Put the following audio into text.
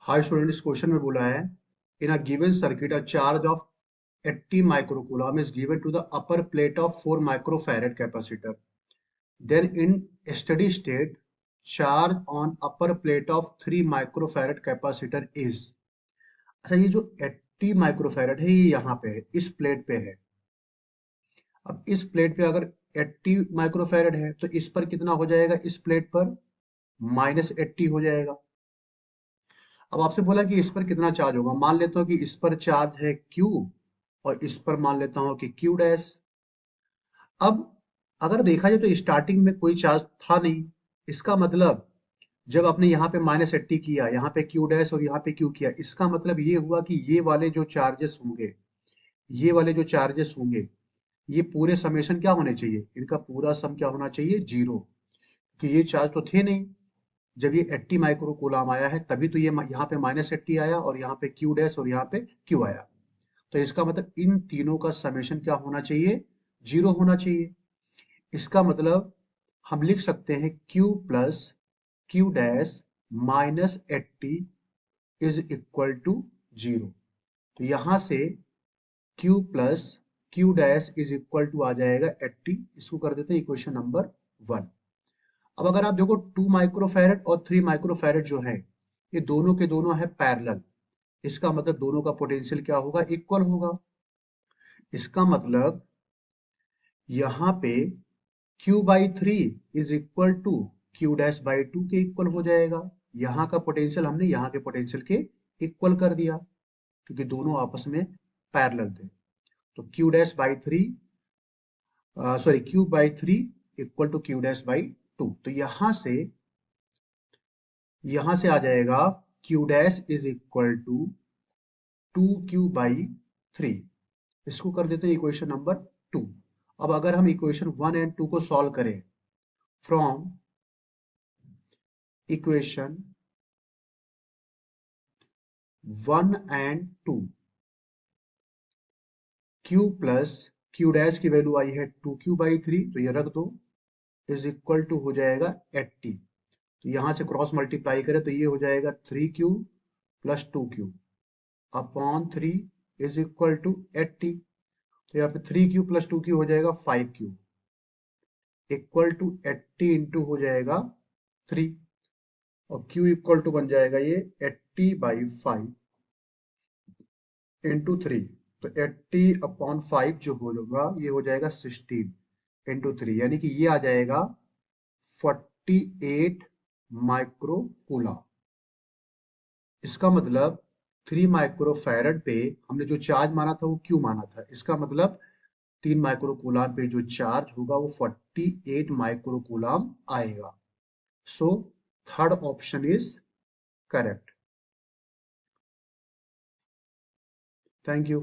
Hi student, इस question में बोला है in a given circuit a charge of 80 microcoulomb is given to the upper plate of 4 microfarad capacitor. Then in steady state, charge on upper plate of 3 microfarad capacitor is. अच्छा, ये जो 80 microfarad है ये यहाँ पे है, इस प्लेट पे है। अब इस प्लेट पे अगर 80 माइक्रोफैरड है तो इस पर कितना हो जाएगा, इस प्लेट पर -80 हो जाएगा। अब आपसे बोला कि इस पर कितना चार्ज होगा। मान लेता हूँ कि इस पर चार्ज है Q और इस पर मान लेता हूँ कि Q डैश। अब अगर देखा जाए तो स्टार्टिंग में कोई चार्ज था नहीं। इसका मतलब जब आपने यहाँ पे -80 किया, यहाँ पे Q डैश और यहाँ पे Q किया, इसका मतलब ये हुआ कि ये वाले जो चार्जेस होंगे, ये वाले जो चार्जेस होंगे, ये पूरे समेशन क्या होने चाहिए, इनका पूरा सम क्या होना चाहिए, 0। कि ये चार्ज तो थे नहीं। जब ये 80 माइक्रो कूलम आया है तभी तो ये यहाँ पे -80 आया और यहाँ पे Q डैश और यहाँ पे Q आया। तो इसका मतलब इन तीनों का समेशन क्या होना चाहिए, 0 होना चाहिए। इसका मतलब हम लिख सकते हैं Q plus Q dash -80 is equal to 0। तो यहां से Q plus Q dash is equal to आ जाएगा 80। इसको कर देते हैं इक्वेशन नंबर 1। अब अगर आप देखो 2 माइक्रोफैरड और 3 माइक्रोफैरड जो है, ये दोनों के दोनों है पैरेलल। इसका मतलब दोनों का पोटेंशियल क्या होगा, इक्वल होगा। इसका मतलब यहाँ पे Q/3 is equal to Q dash by 2 के इक्वल हो जाएगा। यहाँ का पोटेंशियल हमने यहाँ के पोटेंशियल के इक्वल कर दिया क्योंकि दोनों आपस में पैरेलल थे। तो Q dash by 3 sorry Q/3 equal to Q dash by 2। तो यहाँ से आ जाएगा Q dash is equal to 2Q/3। इसको कर देते हैं इक्वेशन नंबर 2। अब अगर हम इक्वेशन 1 एंड 2 को सॉल्व करें from equation 1 and 2, Q plus Q dash की वैल्यू आई है 2Q/3, तो ये रख दो, इज इक्वल टू हो जाएगा 80। तो यहां से क्रॉस मल्टीप्लाई करें तो ये हो जाएगा 3Q plus 2Q upon 3 is equal to 80। तो यहाँ पे 3Q प्लस 2Q हो जाएगा 5Q इक्वल टू 80 इंटू हो जाएगा 3 और Q इक्वल टू बन जाएगा ये 80/5 इंटू 3। तो 80/5 जो होगा ये हो जाएगा 16 इंटू 3, यानी कि ये आ जाएगा 48 माइक्रो कूलम। इसका मतलब 3 माइक्रो फैरड पे हमने जो चार्ज माना था वो Q माना था। इसका मतलब 3 माइक्रो कूलम पे जो चार्ज होगा वो 48 माइक्रो कूलम आएगा। So third option is correct. Thank you.